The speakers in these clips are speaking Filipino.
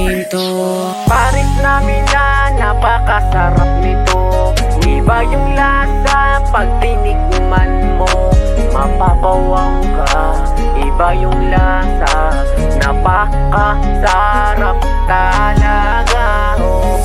kwento. Paris namin na napakasarap nito. Iba yung lasa pag tinikman mo, mapapawaw ka. Iba yung lasa, napakasarap talaga.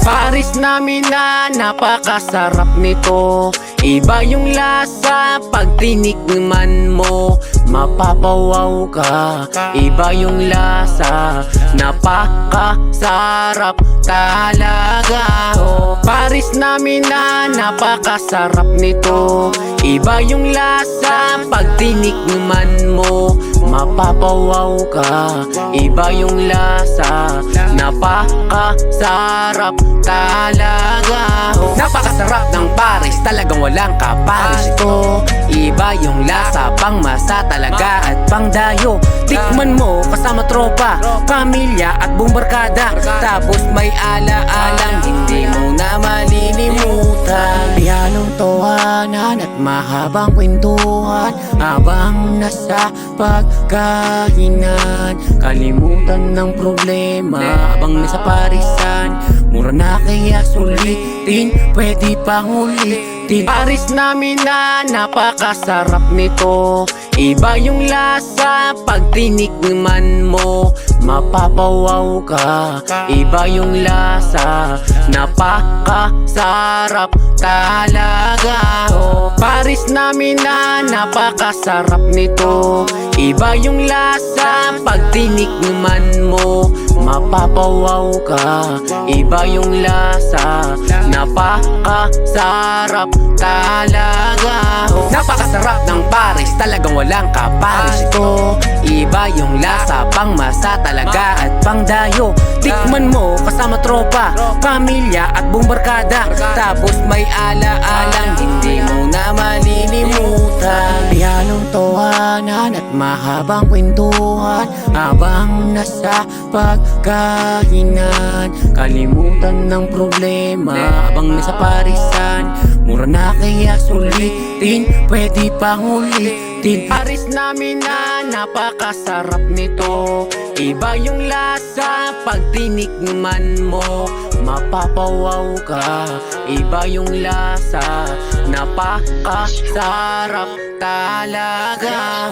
Paris namin na napakasarap nito. Iba yung lasa pag tinikman mo, mapapawaw ka. Iba yung lasa, napakasarap talaga. Paris namin na napakasarap nito. Iba yung lasa pag tinikman mo, mapapawaw ka. Iba yung lasa, napakasarap talaga. Napakasarap ng Paris, talagang walang kapares ito. Iba yung lasa, pang masa talaga at pang dayo. Tikman mo kasama tropa, pamilya at buong barkada. Tapos may ala-alang hindi mo na malilimutan. Halong tawanan at mahabang kwentuhan habang nasa pagkainan. Kalimutan ng problema habang nasa parisan. Mura na kaya sulitin, pwede pang ulitin. Paris namin na napakasarap nito. Iba yung lasa pag tinikman mo, mapapawaw ka. Iba yung lasa, napakasarap talaga. Paris namin na napakasarap nito. Iba yung lasa pag tinikman mo, mapapawaw ka. Iba yung lasa, napakasarap talaga. Napakasarap ng Paris, talagang walang kapares ito. Iba yung lasa, pang masa talaga at pang dayo. Tikman mo kasama tropa, pamilya at buong barkada. Tapos may ala-alang hindi mo na malilimutan. Halong tawanan at mahabang kwentuhan habang nasa pagkainan. Kalimutan ng problema habang nasa parisan. Mura na kaya sulitin, pwede pang ulitin. Paris namin na napakasarap nito. Iba yung lasa pag tinikman mo, mapapawaw ka. Iba yung lasa, napakasarap talaga.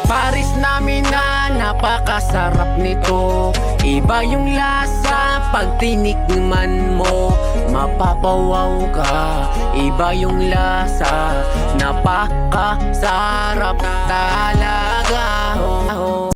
Paris namin na napakasarap nito. Iba yung lasa pag tinikman mo, mapapawaw ka. Iba yung lasa, napakasarap talaga.